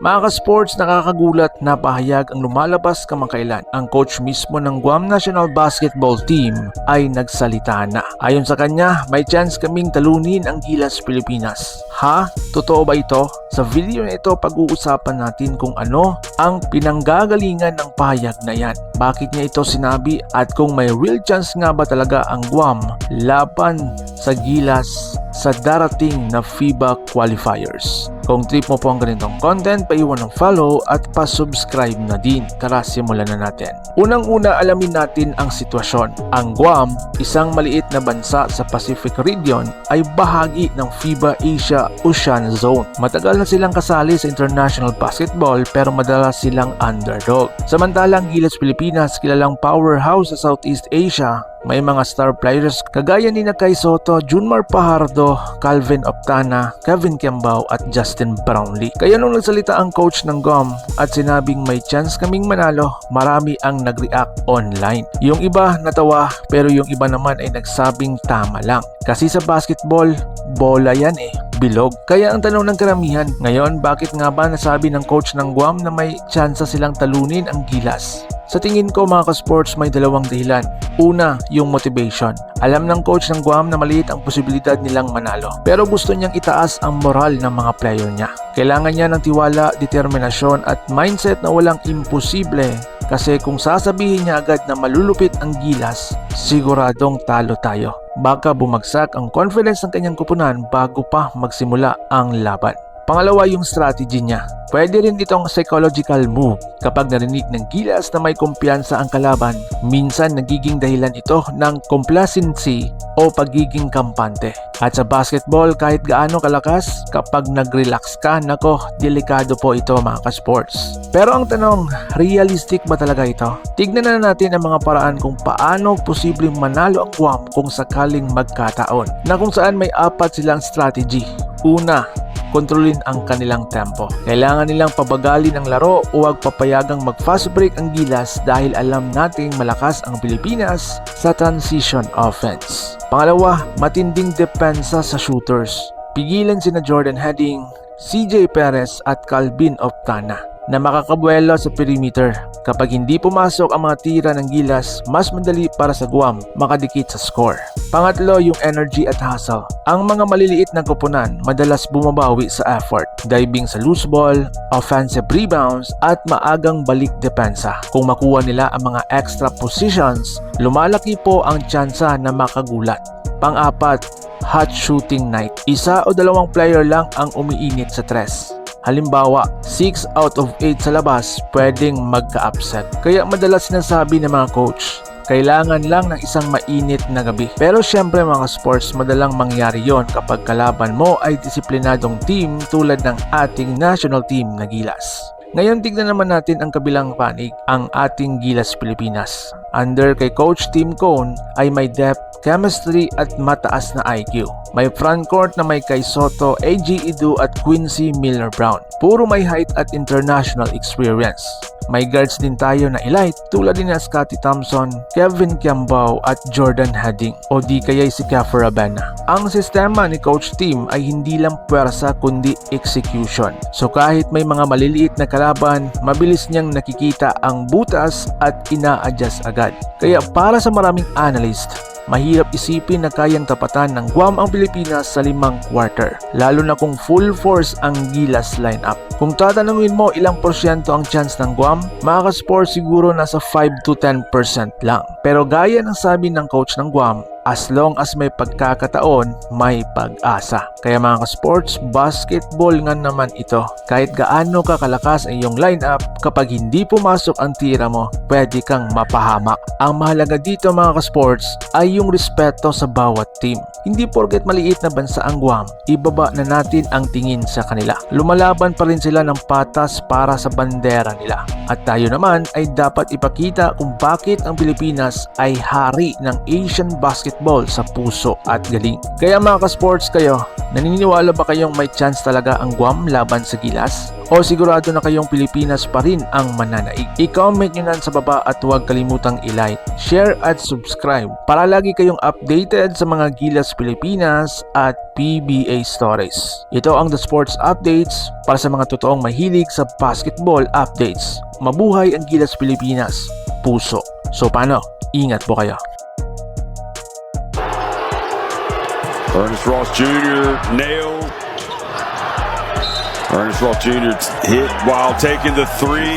Mga ka-sports, nakakagulat na pahayag ang lumalabas kamakailan. Ang coach mismo ng Guam National Basketball Team ay nagsalita na. Ayon sa kanya, may chance kaming talunin ang Gilas Pilipinas. Ha? Totoo ba ito? Sa video na ito, pag-uusapan natin kung ano ang pinanggagalingan ng pahayag na yan. Bakit niya ito sinabi at kung may real chance nga ba talaga ang Guam laban sa Gilas sa darating na FIBA qualifiers. Kung trip mo po ang ganitong content, paiwan ng follow at pa-subscribe na din. Tara, simulan na natin. Unang-una, alamin natin ang sitwasyon. Ang Guam, isang maliit na bansa sa Pacific region, ay bahagi ng FIBA Asia Oceania Zone. Matagal na silang kasali sa international basketball pero madalas silang underdog. Samantalang Gilas Pilipinas, kilalang powerhouse sa Southeast Asia, may mga star players kagaya ni Kai Soto, Junmar Pajardo, Calvin Optana, Kevin Kiambao at Justin Brownlee. Kaya nung nagsalita ang coach ng Guam at sinabing may chance kaming manalo, marami ang nag-react online. Yung iba natawa pero yung iba naman ay nagsabing tama lang. Kasi sa basketball, bola yan bilog. Kaya ang tanong ng karamihan, ngayon bakit nga ba nasabi ng coach ng Guam na may tsansa silang talunin ang Gilas? Sa tingin ko mga ka-sports, may dalawang dahilan. Una, yung motivation. Alam ng coach ng Guam na maliit ang posibilidad nilang manalo. Pero gusto niyang itaas ang moral ng mga player niya. Kailangan niya ng tiwala, determinasyon at mindset na walang imposible. Kasi kung sasabihin niya agad na malulupit ang Gilas, siguradong talo tayo. Baka bumagsak ang confidence ng kanyang kupunan bago pa magsimula ang laban. Pangalawa, yung strategy niya. Pwede rin itong psychological move. Kapag narinig ng Gilas na may kumpiyansa ang kalaban, minsan nagiging dahilan ito ng complacency o pagiging kampante. At sa basketball, kahit gaano kalakas, kapag nag-relax ka, nako, delikado po ito mga ka-sports. Pero ang tanong, realistic ba talaga ito? Tignan na natin ang mga paraan kung paano posibleng manalo ang Guam kung sakaling magkataon, na kung saan may apat silang strategy. Una, kontrolin ang kanilang tempo. Kailangan nilang pabagalin ang laro o huwag papayagang mag-fast break ang Gilas dahil alam nating malakas ang Pilipinas sa transition offense. Pangalawa, matinding depensa sa shooters. Pigilan sina Jordan Heading, CJ Perez at Calvin Optana na makakabuelo sa perimeter. Kapag hindi pumasok ang mga tira ng Gilas, mas madali para sa Guam makadikit sa score. Pangatlo, yung energy at hustle. Ang mga maliliit na koponan madalas bumabawi sa effort, diving sa loose ball, offensive rebounds at maagang balik depensa. Kung makuha nila ang mga extra positions, lumalaki po ang tsansa na makagulat. Pang-apat, hot shooting night. Isa o dalawang player lang ang umiinit sa tres. Halimbawa, 6 out of 8 sa labas pwedeng magka-upset. Kaya madalas sinasabi ng mga coach, kailangan lang ng isang mainit na gabi. Pero syempre mga sports, madalang mangyari yon kapag kalaban mo ay disiplinadong team tulad ng ating national team na Gilas. Ngayon tignan naman natin ang kabilang panig, ang ating Gilas Pilipinas. Under kay Coach Tim Cone ay may depth, chemistry at mataas na IQ. May frontcourt na may Kai Soto, AG Idu at Quincy Miller-Brown. Puro may height at international experience. May guards din tayo na elite tulad din na Scottie Thompson, Kevin Kiambao at Jordan Heading o di kaya'y si Keffer Abena. Ang sistema ni Coach Tim ay hindi lang puwersa kundi execution. So kahit may mga maliliit na kalaban, mabilis niyang nakikita ang butas at ina-adjust agad. Kaya para sa maraming analyst, mahirap isipin na kayang tapatan ng Guam ang Pilipinas sa 5 quarter, lalo na kung full force ang Gilas lineup. Kung tatanungin mo ilang porsyento ang chance ng Guam, mga ka-sports siguro nasa 5 to 10% lang. Pero gaya ng sabi ng coach ng Guam, as long as may pagkakataon, may pag-asa. Kaya mga ka-sports, basketball nga naman ito. Kahit gaano kakalakas ang iyong lineup, kapag hindi pumasok ang tira mo, pwede kang mapahamak. Ang mahalaga dito mga ka-sports ay yung respeto sa bawat team. Hindi porket maliit na bansa ang Guam, ibaba na natin ang tingin sa kanila. Lumalaban pa rin sila ng patas para sa bandera nila. At tayo naman ay dapat ipakita kung bakit ang Pilipinas ay hari ng Asian basketball basketball sa puso at galing. Kaya mga ka-sports kayo, naniniwala ba kayong may chance talaga ang Guam laban sa Gilas? O sigurado na kayong Pilipinas pa rin ang mananaig? I-comment nyo na sa baba at huwag kalimutang i-like, share at subscribe para lagi kayong updated sa mga Gilas Pilipinas at PBA stories. Ito ang The Sports Updates para sa mga totoong mahilig sa basketball updates. Mabuhay ang Gilas Pilipinas, puso. So paano? Ingat po kayo. Ernest Ross Jr. nailed. Ernest Ross Jr. hit while taking the three.